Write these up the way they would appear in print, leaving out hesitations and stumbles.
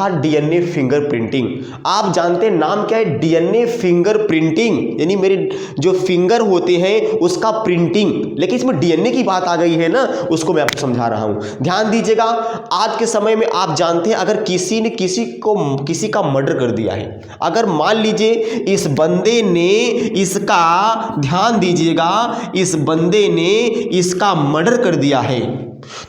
था DNA fingerprinting. आप जानते हैं नाम क्या है, डीएनए फिंगरप्रिंटिंग, यानी मेरे जो फिंगर होते हैं उसका प्रिंटिंग। लेकिन इसमें डीएनए की बात आ गई है ना, उसको मैं आपको समझा रहा हूं, ध्यान दीजिएगा। आज के समय में आप जानते हैं अगर किसी ने किसी का मर्डर कर दिया है, अगर मान लीजिए इस बंदे ने इसका, ध्यान दीजिएगा, इस बंदे ने इसका मर्डर कर दिया है,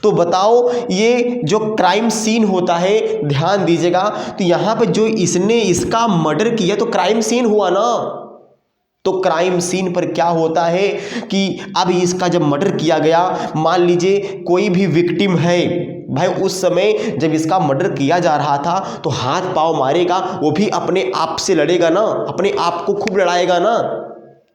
तो बताओ ये जो क्राइम सीन होता है, ध्यान दीजिएगा, तो यहां पे जो इसने इसका मर्डर किया तो क्राइम सीन हुआ ना। तो क्राइम सीन पर क्या होता है कि अब इसका जब मर्डर किया गया, मान लीजिए कोई भी विक्टिम है भाई, उस समय जब इसका मर्डर किया जा रहा था तो हाथ पांव मारेगा, वो भी अपने आप से लड़ेगा ना, अपने आप को खूब लड़ाएगा ना।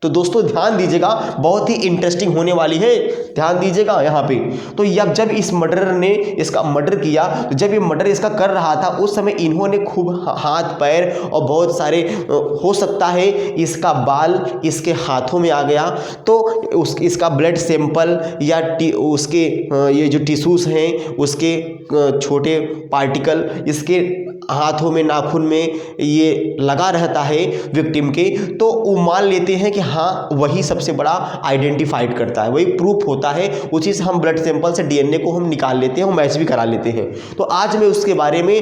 तो दोस्तों ध्यान दीजिएगा, बहुत ही इंटरेस्टिंग होने वाली है, ध्यान दीजिएगा यहाँ पे। तो जब इस मर्डरर ने इसका मर्डर किया, तो जब ये मर्डर इसका कर रहा था उस समय इन्होंने खूब हाथ पैर और बहुत सारे, हो सकता है इसका बाल इसके हाथों में आ गया, तो इसका ब्लड सैंपल या उसके ये जो टिश्यूज़ हैं उसके छोटे पार्टिकल इसके हाथों में, नाखून में ये लगा रहता है विक्टिम के, तो वो मान लेते हैं कि हाँ वही सबसे बड़ा आइडेंटिफाइड करता है, वही प्रूफ होता है। उसी से हम ब्लड सैंपल से डीएनए को हम निकाल लेते हैं, हम मैच भी करा लेते हैं। तो आज में उसके बारे में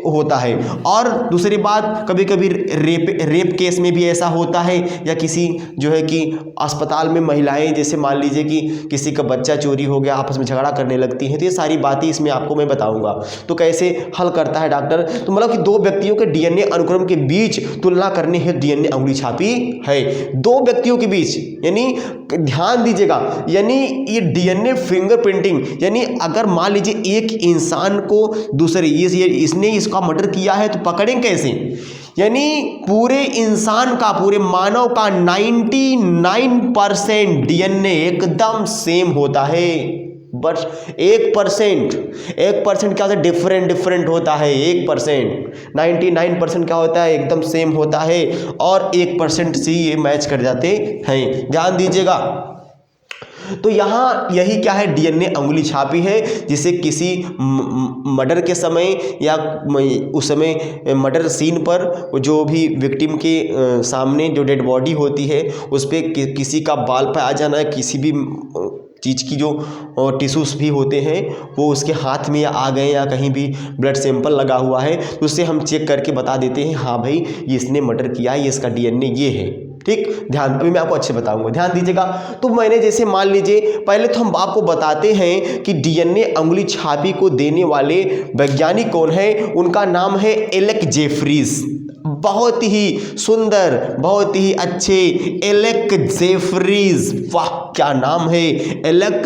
होता है। और दूसरी बात, कभी कभी रेप केस में भी ऐसा होता है, या किसी जो है कि अस्पताल में महिलाएं, जैसे मान लीजिए कि किसी का बच्चा चोरी हो गया, आपस में झगड़ा करने लगती हैं, तो ये सारी बातें इसमें आपको मैं बताऊंगा। तो कैसे हल करता है डॉक्टर, तो मतलब कि दो व्यक्तियों के डीएनए अनुक्रम के बीच तुलना करनी है, डीएनए अंगुली छापी है दो व्यक्तियों के बीच, यानी ध्यान दीजिएगा, यानी ये डीएनए फिंगरप्रिंटिंग, यानी अगर मान लीजिए एक इंसान को दूसरे इसने इसका मर्डर किया है तो पकड़ें कैसे, यानी पूरे इंसान का, पूरे मानव का 99% डीएनए एकदम सेम होता है, बट 1% क्या होता है, डिफरेंट होता है। 1%, 99% क्या होता है, एकदम सेम होता है, और 1% से ये मैच कर जाते हैं, ध्यान दीजिएगा। तो यहाँ यही क्या है, डीएनए अंगुली छापी है, जिसे किसी मर्डर के समय या उस समय मर्डर सीन पर जो भी विक्टिम के सामने जो डेड बॉडी होती है उस पर किसी का बाल पे आ जाना है, किसी भी चीज़ की जो टिश्यूज़ भी होते हैं वो उसके हाथ में या आ गए या कहीं भी ब्लड सैंपल लगा हुआ है, तो उससे हम चेक करके बता देते हैं हाँ भाई ये इसने मर्डर किया है, ये इसका डीएनए ये है। ठीक, ध्यान, अभी मैं आपको अच्छे बताऊंगा, ध्यान दीजिएगा। तो मैंने जैसे मान लीजिए, पहले तो हम आपको बताते हैं कि डीएनए अंगुली छापी को देने वाले वैज्ञानिक कौन है। उनका नाम है एलेक जेफरीज। बहुत ही सुंदर, बहुत ही अच्छे, एलेक जेफरीज, वाह क्या नाम है, एलेक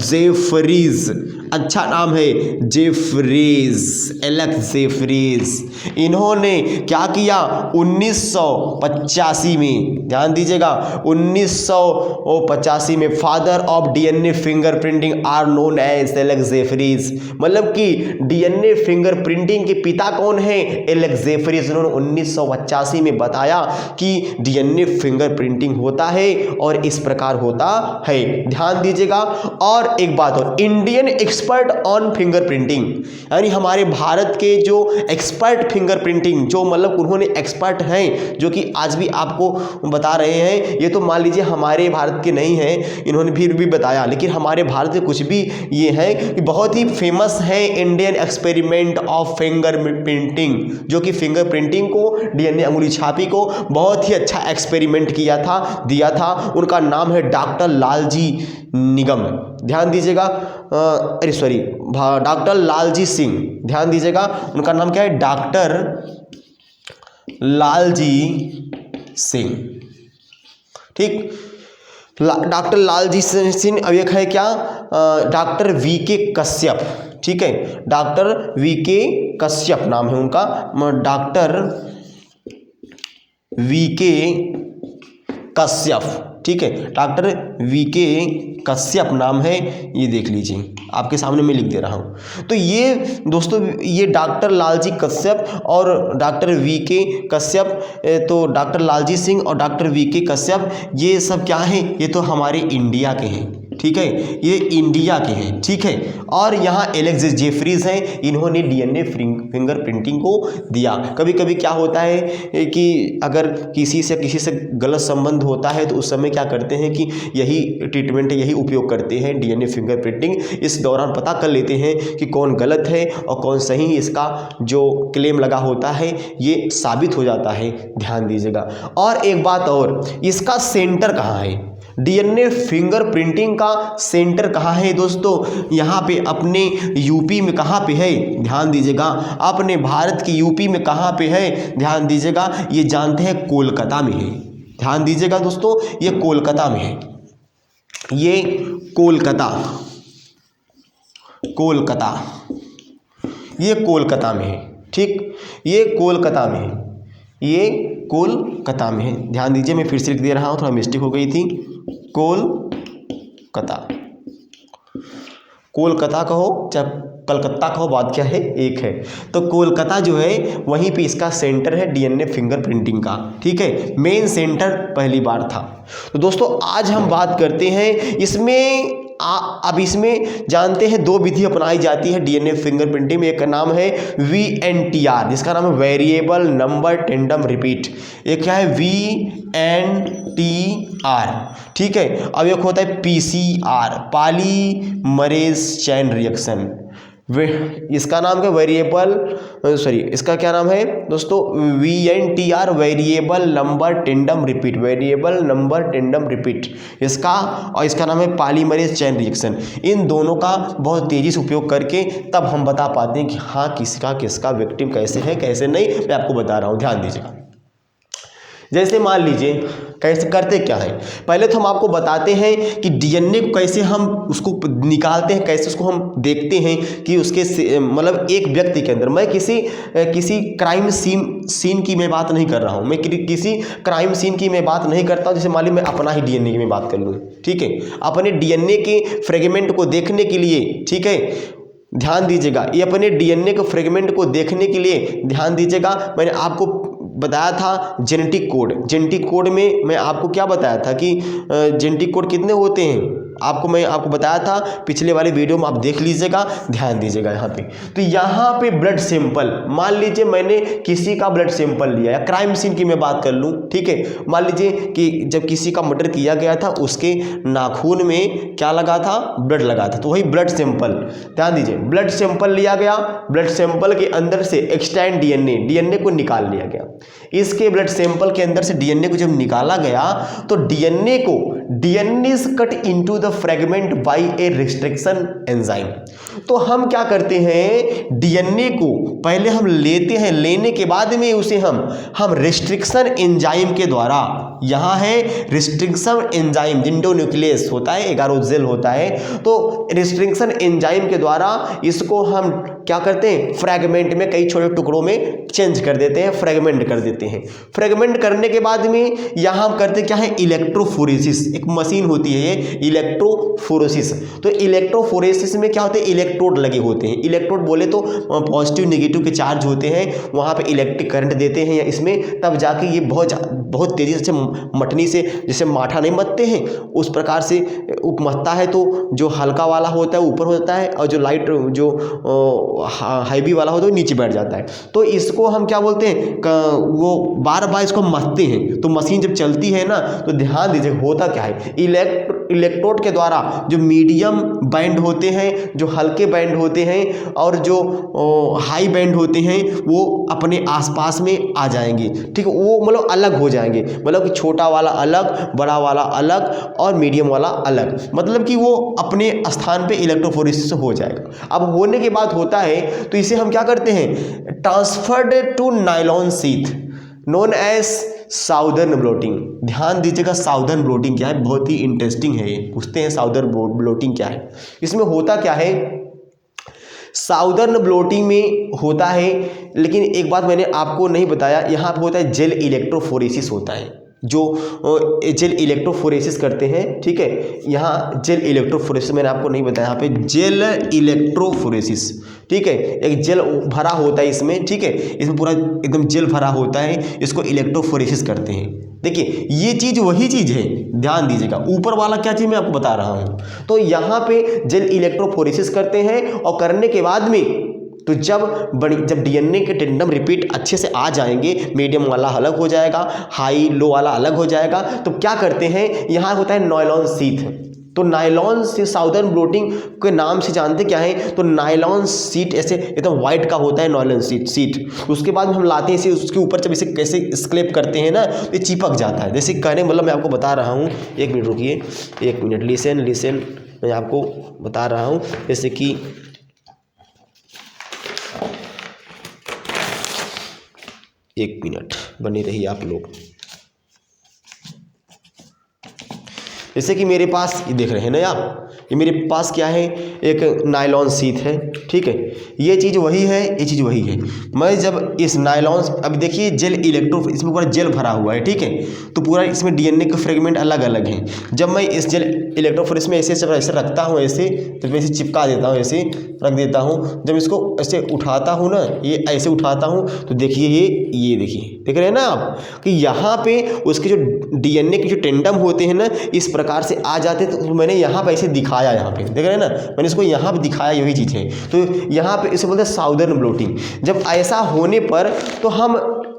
जेफरीज, अच्छा नाम है, जेफरीज, एलेक जेफरीज। इन्होंने क्या किया 1985 में, ध्यान दीजिएगा, 1985 में father of DNA fingerprinting are known as Alec Jeffreys, मतलब कि डीएनए फिंगरप्रिंटिंग के पिता कौन है, एलेक जेफरीज। उन्होंने 1985 में बताया कि डीएनए फिंगरप्रिंटिंग होता है और इस प्रकार होता है, ध्यान दीजिएगा। और एक बात और, इंडियन एक्सपर्ट ऑन फिंगरप्रिंटिंग, यानी हमारे भारत के जो एक्सपर्ट फिंगरप्रिंटिंग, जो मतलब उन्होंने एक्सपर्ट हैं, जो कि आज भी आपको बता रहे हैं, ये तो मान लीजिए हमारे भारत के नहीं हैं, इन्होंने फिर भी बताया, लेकिन हमारे भारत के कुछ भी ये हैं कि बहुत ही फेमस है इंडियन एक्सपेरिमेंट ऑफ फिंगरप्रिंटिंग, जो कि फिंगरप्रिंटिंग को, डीएनए अंगुली छापी को बहुत ही अच्छा एक्सपेरिमेंट दिया था। उनका नाम है डॉक्टर लालजी निगम, ध्यान दीजिएगा, अरे सॉरी, डॉक्टर लालजी सिंह, ध्यान दीजिएगा, उनका नाम क्या है, डॉक्टर लालजी सिंह। ठीक, डॉक्टर लालजी सिंह। अब एक है क्या, डॉक्टर वीके कश्यप, ठीक है, डॉक्टर वीके कश्यप नाम है उनका, डॉक्टर वीके कश्यप, ठीक है, डॉक्टर वीके कश्यप नाम है, ये देख लीजिए, आपके सामने मैं लिख दे रहा हूँ। तो ये दोस्तों, ये डॉक्टर लालजी कश्यप और डॉक्टर वीके कश्यप, तो डॉक्टर लालजी सिंह और डॉक्टर वीके कश्यप, ये सब क्या हैं, ये तो हमारे इंडिया के हैं, ठीक है, ये इंडिया के हैं, ठीक है। और यहाँ एलेक्स जेफरीज हैं, इन्होंने डीएनए फिंगरप्रिंटिंग को दिया। कभी कभी क्या होता है कि अगर किसी से गलत संबंध होता है तो उस समय क्या करते हैं कि यही ट्रीटमेंट, यही उपयोग करते हैं, डीएनए फिंगरप्रिंटिंग। इस दौरान पता कर लेते हैं कि कौन गलत है और कौन सही, इसका जो क्लेम लगा होता है ये साबित हो जाता है, ध्यान दीजिएगा। और एक बात और, इसका सेंटर कहाँ है? डीएनए फिंगरप्रिंटिंग का सेंटर कहाँ है दोस्तों? यहाँ पे अपने यूपी में कहाँ पे है? ध्यान दीजिएगा, अपने भारत की यूपी में कहाँ पे है? ध्यान दीजिएगा, ये जानते हैं कोलकाता में है। ध्यान दीजिएगा दोस्तों, ये कोलकाता में है, ये कोलकाता, ये कोलकाता में है, ठीक, ये कोलकाता में है, ये कोलकाता में है। ध्यान दीजिए, मैं फिर से लिख दे रहा हूँ, थोड़ा मिस्टेक हो गई थी। कोलकाता कहो चाहे कलकत्ता कहो, बात क्या है, एक है। तो कोलकाता जो है वहीं पे इसका सेंटर है डीएनए फिंगरप्रिंटिंग का, ठीक है, मेन सेंटर पहली बार था। तो दोस्तों आज हम बात करते हैं इसमें, अब इसमें जानते हैं दो विधि अपनाई जाती है डीएनए फिंगरप्रिंटिंग में। एक का नाम है VNTR, जिसका नाम है वेरिएबल नंबर टेंडम रिपीट। एक क्या है? VNTR, ठीक है। अब एक होता है PCR, पॉलीमरेज चेन रिएक्शन। इसका नाम क्या? वेरिएबल, सॉरी, इसका क्या नाम है दोस्तों? VNTR, variable number tandem repeat, variable number tandem repeat इसका, और इसका नाम है पॉलीमरेज चेन रिएक्शन। इन दोनों का बहुत तेज़ी से उपयोग करके तब हम बता पाते हैं कि हाँ किसका विक्टिम कैसे है कैसे नहीं। मैं आपको बता रहा हूँ, ध्यान दीजिएगा। जैसे मान लीजिए, कैसे करते क्या है, पहले तो हम आपको बताते हैं कि डीएनए को कैसे हम उसको निकालते हैं, कैसे उसको हम देखते हैं कि उसके मतलब एक व्यक्ति के अंदर, मैं किसी क्राइम सीन की मैं बात नहीं कर रहा हूँ, मैं किसी क्राइम सीन की मैं बात नहीं करता हूँ। जैसे मान लीजिए मैं अपना ही डीएनए की मैं बात कर लूँ, ठीक है, अपने डीएनए के फ्रेगमेंट को देखने के लिए, ठीक है, ध्यान दीजिएगा, ये अपने डीएनए के फ्रेगमेंट को देखने के लिए, ध्यान दीजिएगा, मैंने आपको बताया था जेनेटिक कोड में मैं आपको क्या बताया था कि जेनेटिक कोड कितने होते हैं, मैं आपको बताया था पिछले वाले वीडियो में, आप देख लीजिएगा, ध्यान दीजिएगा यहाँ पे। तो यहाँ पे ब्लड सैंपल, मान लीजिए मैंने किसी का ब्लड सैंपल लिया, या क्राइम सीन की मैं बात कर लूँ, ठीक है, मान लीजिए कि जब किसी का मर्डर किया गया था उसके नाखून में क्या लगा था? ब्लड लगा था, तो वही ब्लड सैंपल, ध्यान दीजिए, ब्लड सैंपल लिया गया, ब्लड सैंपल के अंदर से एक्सटेंड डीएनए को निकाल लिया गया। इसके ब्लड सैंपल के अंदर से डीएनए को जब निकाला गया तो DNA is cut into the fragment by a restriction enzyme. तो हम क्या करते हैं, डीएनए को पहले हम लेते हैं, लेने के बाद में उसे हम रिस्ट्रिक्शन एंजाइम के द्वारा, यहाँ है रिस्ट्रिक्शन एंजाइम, जिंडोन्यूक्लियस होता है, एगारोजेल होता है, तो रिस्ट्रिक्शन एंजाइम के द्वारा इसको हम क्या करते हैं, फ्रेगमेंट में कई छोटे टुकड़ों में चेंज कर देते हैं, फ्रेगमेंट कर देते हैं। फ्रेगमेंट करने के बाद में यहाँ हम करते क्या है, इलेक्ट्रोफोरेसिस, एक मशीन होती है ये इलेक्ट्रोफोरेसिस। तो इलेक्ट्रोफोरेसिस में क्या होते हैं, इलेक्ट्रोड लगे होते हैं। इलेक्ट्रोड बोले तो पॉजिटिव नेगेटिव के चार्ज होते हैं, वहाँ पे इलेक्ट्रिक करंट देते हैं या इसमें, तब जाके ये बहुत तेज़ी से मटनी से, जैसे माठा नहीं मथते हैं उस प्रकार से मथता है। तो जो हल्का वाला होता है ऊपर होता है, और जो लाइट जो हैवी वाला होता है वो नीचे बैठ जाता है। तो इसको हम क्या बोलते हैं, वो बार बार इसको मथते हैं। तो मशीन जब चलती है ना, तो ध्यान दीजिए होता क्या है, इलेक्ट्रोड के द्वारा जो मीडियम बैंड होते हैं, जो हल्के बैंड होते हैं, और जो हाई बैंड होते हैं, वो अपने आसपास में आ जाएंगे, ठीक है, वो मतलब अलग हो जाएंगे, मतलब कि छोटा वाला अलग, बड़ा वाला अलग, और मीडियम वाला अलग, मतलब कि वो अपने स्थान पे इलेक्ट्रोफोरेसिस हो जाएगा। अब होने के बाद होता है, तो इसे हम क्या करते हैं, transferred to nylon sheath known as Southern blotting. ध्यान दीजिएगा, साउदर्न ब्लोटिंग क्या है, बहुत ही इंटरेस्टिंग है ये, पूछते हैं साउदर्न ब्लोटिंग क्या है। इसमें होता क्या है, साउदर्न ब्लोटिंग में होता है, लेकिन एक बात मैंने आपको नहीं बताया, यहाँ पे होता है जेल इलेक्ट्रोफोरेसिस होता है, जो जेल इलेक्ट्रोफोरेसिस करते हैं, ठीक है, यहाँ जेल इलेक्ट्रोफोरेसिस मैंने आपको नहीं बताया, यहाँ पे जेल इलेक्ट्रोफोरेसिस, ठीक है, एक जेल भरा होता है इसमें, ठीक है, इसमें पूरा एकदम जेल भरा होता है, इसको इलेक्ट्रोफोरेसिस करते हैं। देखिए ये चीज़ वही चीज़ है, ध्यान दीजिएगा, ऊपर वाला क्या चीज़ मैं आपको बता रहा हूँ। तो यहाँ पे जेल इलेक्ट्रोफोरेसिस करते हैं और करने के बाद में तो जब डीएनए के टेंडम रिपीट अच्छे से आ जाएंगे, मीडियम वाला अलग हो जाएगा, हाई लो वाला अलग हो जाएगा, तो क्या करते हैं, यहाँ होता है नायलॉन सीट। तो नायलॉन से साउदर्न ब्लोटिंग के नाम से जानते क्या है, तो नायलॉन सीट ऐसे एकदम वाइट का होता है नायलॉन सीट। उसके बाद हम लाते हैं इसे, उसके ऊपर जब इसे कैसे स्क्रेप करते हैं ना तो ये चिपक जाता है। जैसे कहने मतलब मैं आपको बता रहा हूँ, एक मिनट रुकिए, एक मिनट, लिसन मैं आपको बता रहा हूँ। जैसे कि एक मिनट बने रहिए आप लोग। जैसे कि मेरे पास ये देख रहे हैं ना आप, ये मेरे पास क्या है, एक नायलॉन सीट है, ठीक है, ये चीज़ वही है, ये चीज़ वही है। मैं जब इस नायलॉन, अब देखिए जेल इसमें पूरा जेल भरा हुआ है, ठीक है, तो पूरा इसमें डीएनए के फ्रेगमेंट अलग अलग हैं। जब मैं इस जेल इलेक्ट्रोफोरेसिस में ऐसे रखता हूँ, ऐसे तो मैं इसे चिपका देता हूँ, ऐसे रख देता हूँ। जब इसको ऐसे उठाता हूँ ना, ये ऐसे उठाता हूँ तो देखिए ये देखिए, देख रहे हैं ना आप कि यहाँ पे उसके जो डीएनए के जो टेंडम होते हैं ना इस प्रकार से आ जाते हैं। तो मैंने यहाँ पे ऐसे दिखाया, यहाँ पे देख रहे हैं ना, मैंने इसको यहाँ पे दिखाया, यही चीज़ है। तो यहाँ पे इसे बोलते हैं साउदर्न ब्लोटिंग। जब ऐसा होने पर तो हम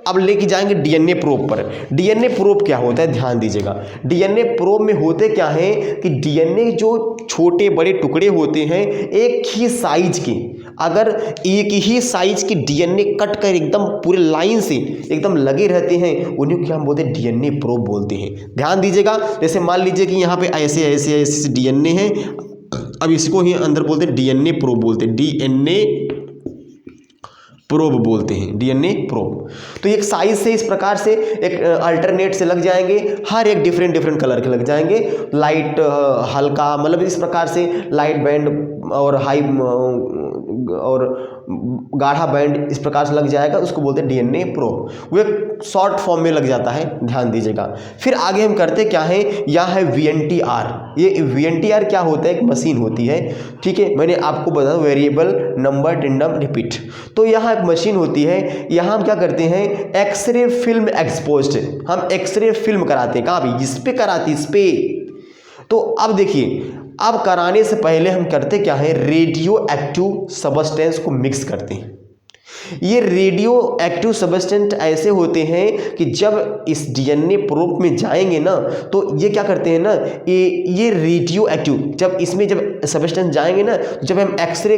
अब लेके जाएंगे डीएनए प्रोब पर। डीएनए प्रोब क्या होता है, ध्यान दीजिएगा। डीएनए प्रोब में होते क्या है कि डीएनए जो छोटे बड़े टुकड़े होते हैं एक ही साइज के, अगर एक ही साइज के डीएनए कट कर एकदम पूरे लाइन से एकदम लगे रहते हैं, उन्हीं को क्या हम बोलते हैं, डीएनए प्रोब बोलते हैं। ध्यान दीजिएगा, जैसे मान लीजिए कि यहाँ पे ऐसे ऐसे ऐसे डीएनए है, अब इसको ही अंदर बोलते हैं डीएनए प्रोब बोलते हैं, डीएनए प्रोब बोलते हैं, डीएनए प्रोब। तो एक साइज से इस प्रकार से एक अल्टरनेट से लग जाएंगे, हर एक डिफरेंट कलर के लग जाएंगे, लाइट, हल्का, मतलब इस प्रकार से लाइट बैंड और हाई और गाढ़ा बैंड इस प्रकार से लग जाएगा, उसको बोलते हैं डीएनए प्रोब। वो एक शॉर्ट फॉर्म में लग जाता है, ध्यान दीजिएगा। फिर आगे हम करते क्या है, यहाँ है वीएनटीआर। ये वीएनटीआर क्या होता है, एक मशीन होती है, ठीक है, मैंने आपको बताया वेरिएबल नंबर टेंडम रिपीट। तो यहाँ एक मशीन होती है, यहाँ हम क्या करते हैं, एक्सरे फिल्म एक्सपोज्ड, हम एक्सरे फिल्म कराते हैं, कहाँ भी, इस पे कराते, इस पे। तो अब देखिए, अब कराने से पहले हम करते क्या है, रेडियो एक्टिव सब्सटेंस को मिक्स करते हैं। ये रेडियो एक्टिव सब्सटेंस ऐसे होते हैं कि जब इस डीएनए प्रोब में जाएंगे ना तो ये क्या करते हैं ना, ये रेडियो एक्टिव जब इसमें जब सब्सटेंस जाएंगे ना, जब हम एक्सरे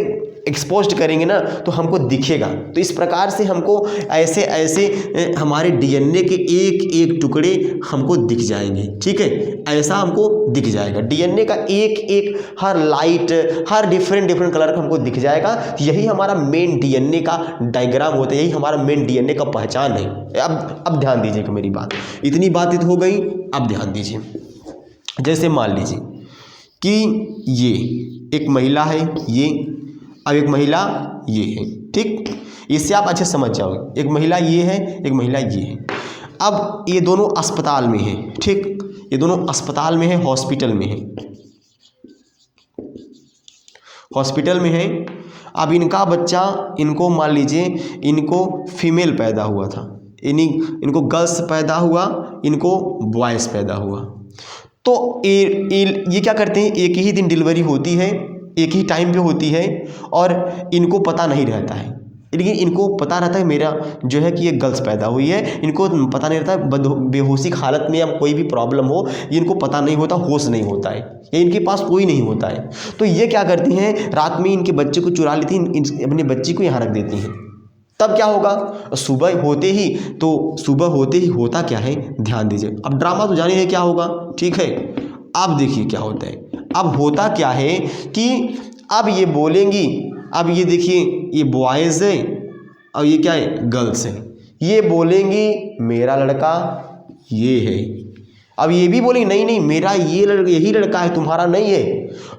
एक्सपोज्ड करेंगे ना तो हमको दिखेगा। तो इस प्रकार से हमको ऐसे ऐसे हमारे डीएनए के एक एक टुकड़े हमको दिख जाएंगे, ठीक है, ऐसा हमको दिख जाएगा। डीएनए का एक एक हर लाइट, हर डिफरेंट कलर का हमको दिख जाएगा। यही हमारा मेन डीएनए का डायग्राम होता है, यही हमारा मेन डीएनए का पहचान है। अब ध्यान दीजिएगा मेरी बात, इतनी बात हो गई, अब ध्यान दीजिए। जैसे मान लीजिए कि ये एक महिला है, ये, अब एक महिला ये है, ठीक, इससे आप अच्छे समझ जाओगे। एक महिला ये है, एक महिला ये है। अब ये दोनों अस्पताल में है, ठीक, ये दोनों अस्पताल में है, हॉस्पिटल में है, हॉस्पिटल में है। अब इनका बच्चा, इनको मान लीजिए इनको फीमेल पैदा हुआ था, इनको गर्ल्स पैदा हुआ, इनको बॉयज़ पैदा हुआ। तो ये क्या करते हैं, एक ही दिन डिलीवरी होती है, एक ही टाइम पे होती है और इनको पता नहीं रहता है। लेकिन इनको पता रहता है मेरा जो है कि ये गर्ल्स पैदा हुई है, इनको पता नहीं रहता है, बेहोशी की हालत में या कोई भी प्रॉब्लम हो, ये इनको पता नहीं होता, होश नहीं होता है, ये इनके पास कोई नहीं होता है। तो ये क्या करती हैं, रात में इनके बच्चे को चुरा लेती हैं, अपने बच्ची को यहाँ रख देती हैं। तब क्या होगा, सुबह होते ही होता क्या है, ध्यान दीजिए। अब ड्रामा तो जानिए क्या होगा, ठीक है। अब देखिए क्या होता है, अब होता क्या है कि अब ये बोलेंगी, अब ये देखिए ये बॉयज़ है और ये क्या है, गर्ल्स है। ये बोलेंगी मेरा लड़का ये है, अब ये भी बोलेंगे नहीं नहीं मेरा यही लड़का है, तुम्हारा नहीं है।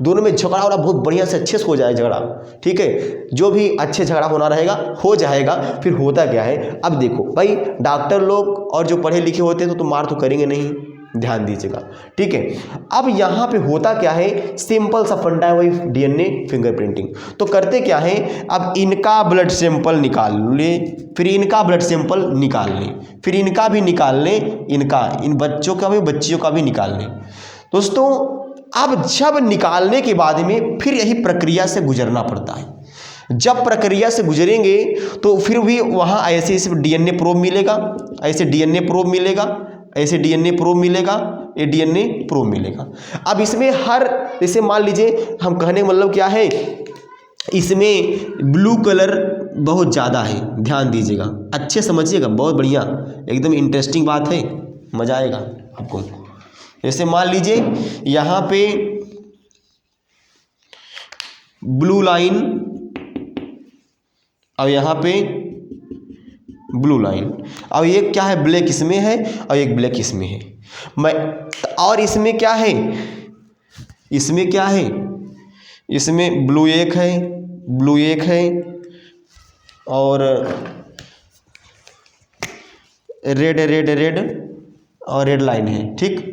दोनों में झगड़ा हो रहा, बहुत बढ़िया से अच्छे से हो जाए झगड़ा, ठीक है, जो भी अच्छे झगड़ा होना रहेगा हो जाएगा। फिर होता क्या है, अब देखो भाई, डॉक्टर लोग और जो पढ़े लिखे होते हैं तो मार तो करेंगे नहीं, ध्यान दीजिएगा, ठीक है। अब यहाँ पे होता क्या है, सिंपल सा फंडा है वही डीएनए फिंगरप्रिंटिंग। तो करते क्या है, अब इनका ब्लड सैंपल निकाल ले, फिर इनका ब्लड सैंपल निकाल ले, फिर इनका भी निकाल लें, इनका, इन बच्चों का भी, बच्चियों का भी निकाल लें। दोस्तों अब जब निकालने के बाद में फिर यही प्रक्रिया से गुजरना पड़ता है। जब प्रक्रिया से गुजरेंगे तो फिर भी वहाँ ऐसे डीएनए प्रोब मिलेगा, ऐसे डीएनए प्रोब मिलेगा, ऐसे डीएनए प्रोब मिलेगा, ये डीएनए प्रोब मिलेगा। अब इसमें हर, जैसे मान लीजिए हम कहने का मतलब क्या है, इसमें ब्लू कलर बहुत ज़्यादा है, ध्यान दीजिएगा, अच्छे समझिएगा, बहुत बढ़िया, एकदम इंटरेस्टिंग बात है, मज़ा आएगा आपको। जैसे मान लीजिए यहाँ पे ब्लू लाइन और यहाँ पे ब्लू लाइन, अब ये क्या है, ब्लैक इसमें है और एक ब्लैक इसमें है। और इसमें क्या है, इसमें क्या है, इसमें ब्लू एक है, ब्लू एक है और रेड रेड रेड और रेड लाइन है, ठीक।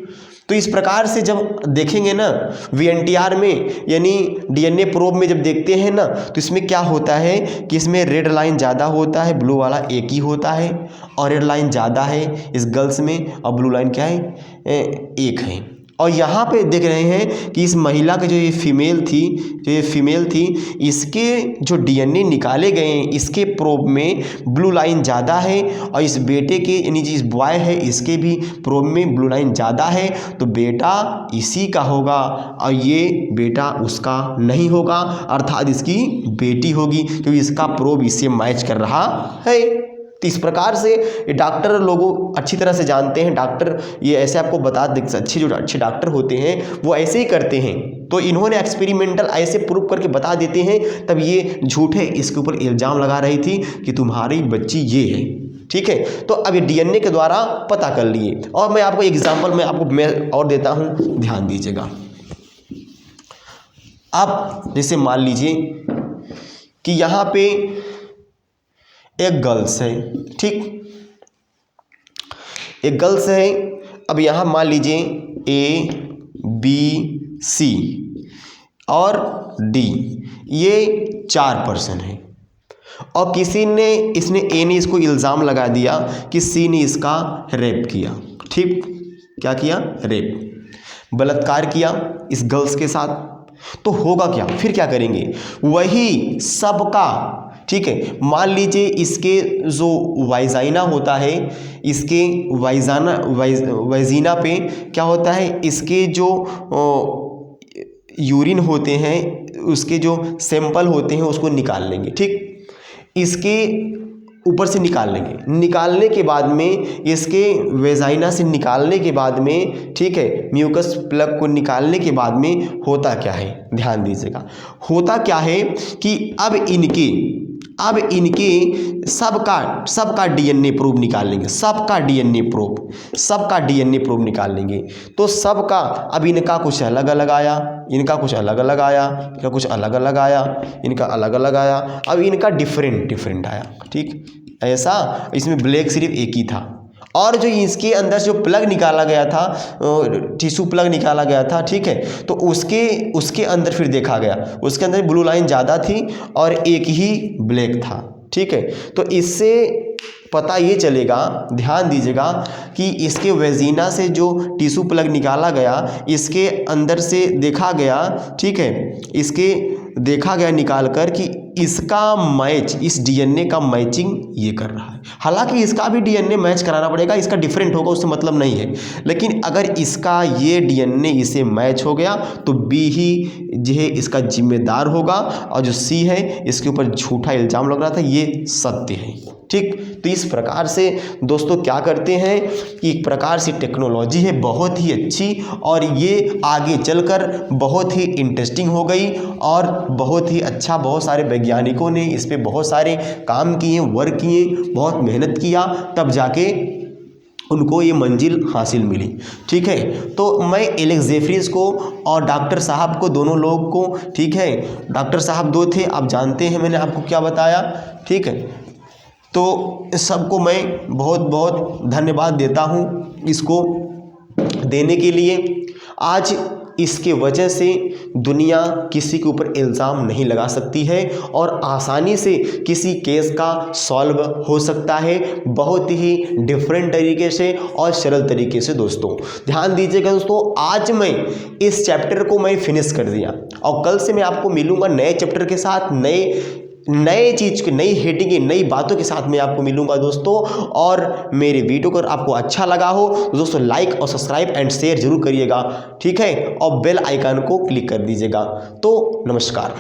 तो इस प्रकार से जब देखेंगे ना वीएनटीआर में, यानी डीएनए प्रोब में जब देखते हैं ना, तो इसमें क्या होता है कि इसमें रेड लाइन ज़्यादा होता है, ब्लू वाला एक ही होता है, और रेड लाइन ज़्यादा है इस गर्ल्स में और ब्लू लाइन क्या है, एक है। और यहाँ पे देख रहे हैं कि इस महिला के जो ये फीमेल थी, इसके जो डीएनए निकाले गए हैं, इसके प्रोब में ब्लू लाइन ज़्यादा है, और इस बेटे के यानी जिस बॉय है इसके भी प्रोब में ब्लू लाइन ज़्यादा है, तो बेटा इसी का होगा और ये बेटा उसका नहीं होगा, अर्थात इसकी बेटी होगी, क्योंकि इसका प्रोब इससे मैच कर रहा है। तो इस प्रकार से ये डॉक्टर लोगों अच्छी तरह से जानते हैं, डॉक्टर ये ऐसे आपको बता दे, अच्छे डॉक्टर होते हैं वो ऐसे ही करते हैं। तो इन्होंने एक्सपेरिमेंटल ऐसे प्रूव करके बता देते हैं, तब ये झूठे इसके ऊपर इल्ज़ाम लगा रही थी कि तुम्हारी बच्ची ये है, ठीक है। तो अब ये डीएनए के द्वारा पता कर लिए। और मैं आपको एग्जाम्पल मैं और देता हूँ, ध्यान दीजिएगा। अब जैसे मान लीजिए कि यहाँ पे एक गर्ल्स है, ठीक, एक गर्ल्स है। अब यहाँ मान लीजिए ए बी सी और डी, ये 4 पर्सन है, और किसी ने, इसने ए ने इसको इल्ज़ाम लगा दिया कि सी ने इसका रेप किया, ठीक, क्या किया, रेप, बलात्कार किया इस गर्ल्स के साथ। तो होगा क्या, फिर क्या करेंगे, वही सबका, ठीक है। मान लीजिए इसके जो वाइजाइना होता है, इसके वाइजीना पे क्या होता है, इसके जो यूरिन होते हैं, उसके जो सैंपल होते हैं उसको निकाल लेंगे, ठीक, इसके ऊपर से निकाल लेंगे। निकालने के बाद में इसके वेजाइना से निकालने के बाद में, ठीक है, म्यूकस प्लग को निकालने के बाद में होता क्या है, ध्यान दीजिएगा, होता क्या है कि अब इनके सबका डीएनए प्रूफ निकाल लेंगे, सबका डीएनए प्रूफ निकाल लेंगे। तो सबका, अब इनका कुछ अलग अलग आया, इनका कुछ अलग अलग आया, इनका कुछ अलग अलग आया, इनका अलग अलग आया, अब इनका डिफरेंट आया, ठीक। ऐसा इसमें ब्लैक सिर्फ एक ही था, और जो इसके अंदर जो प्लग निकाला गया था, टिश्यू प्लग निकाला गया था, ठीक है, तो उसके अंदर फिर देखा गया, उसके अंदर ब्लू लाइन ज़्यादा थी और एक ही ब्लैक था, ठीक है। तो इससे पता ये चलेगा, ध्यान दीजिएगा, कि इसके वेजिना से जो टिश्यू प्लग निकाला गया, इसके अंदर से देखा गया, ठीक है, इसके देखा गया निकाल कर कि इसका मैच, इस डीएनए का मैचिंग ये कर रहा है। हालांकि इसका भी डीएनए मैच कराना पड़ेगा, इसका डिफरेंट होगा उससे मतलब नहीं है, लेकिन अगर इसका ये डीएनए इसे मैच हो गया तो बी ही जो है इसका जिम्मेदार होगा, और जो सी है इसके ऊपर झूठा इल्ज़ाम लग रहा था ये सत्य है, ठीक। तो इस प्रकार से दोस्तों क्या करते हैं कि एक प्रकार से टेक्नोलॉजी है बहुत ही अच्छी, और ये आगे चलकर बहुत ही इंटरेस्टिंग हो गई, और बहुत ही अच्छा, बहुत सारे वैज्ञानिकों ने इस पे बहुत सारे काम किए, वर्क किए, बहुत मेहनत किया, तब जाके उनको ये मंजिल हासिल मिली, ठीक है। तो मैं एलेक्स जेफरीज को और डॉक्टर साहब को, दोनों लोग को, ठीक है, डॉक्टर साहब 2 थे, आप जानते हैं मैंने आपको क्या बताया, ठीक है। तो सबको मैं बहुत बहुत धन्यवाद देता हूँ, इसको देने के लिए आज इसके वजह से दुनिया किसी के ऊपर इल्ज़ाम नहीं लगा सकती है और आसानी से किसी केस का सॉल्व हो सकता है, बहुत ही डिफरेंट तरीके से और सरल तरीके से। दोस्तों ध्यान दीजिएगा दोस्तों, आज मैं इस चैप्टर को मैं फिनिश कर दिया और कल से मैं आपको मिलूंगा नए चैप्टर के साथ, नए चीज़ की नई हेडिंग की नई बातों के साथ मैं आपको मिलूंगा दोस्तों। और मेरे वीडियो अगर आपको अच्छा लगा हो तो दोस्तों लाइक और सब्सक्राइब एंड शेयर जरूर करिएगा, ठीक है, और बेल आइकन को क्लिक कर दीजिएगा। तो नमस्कार।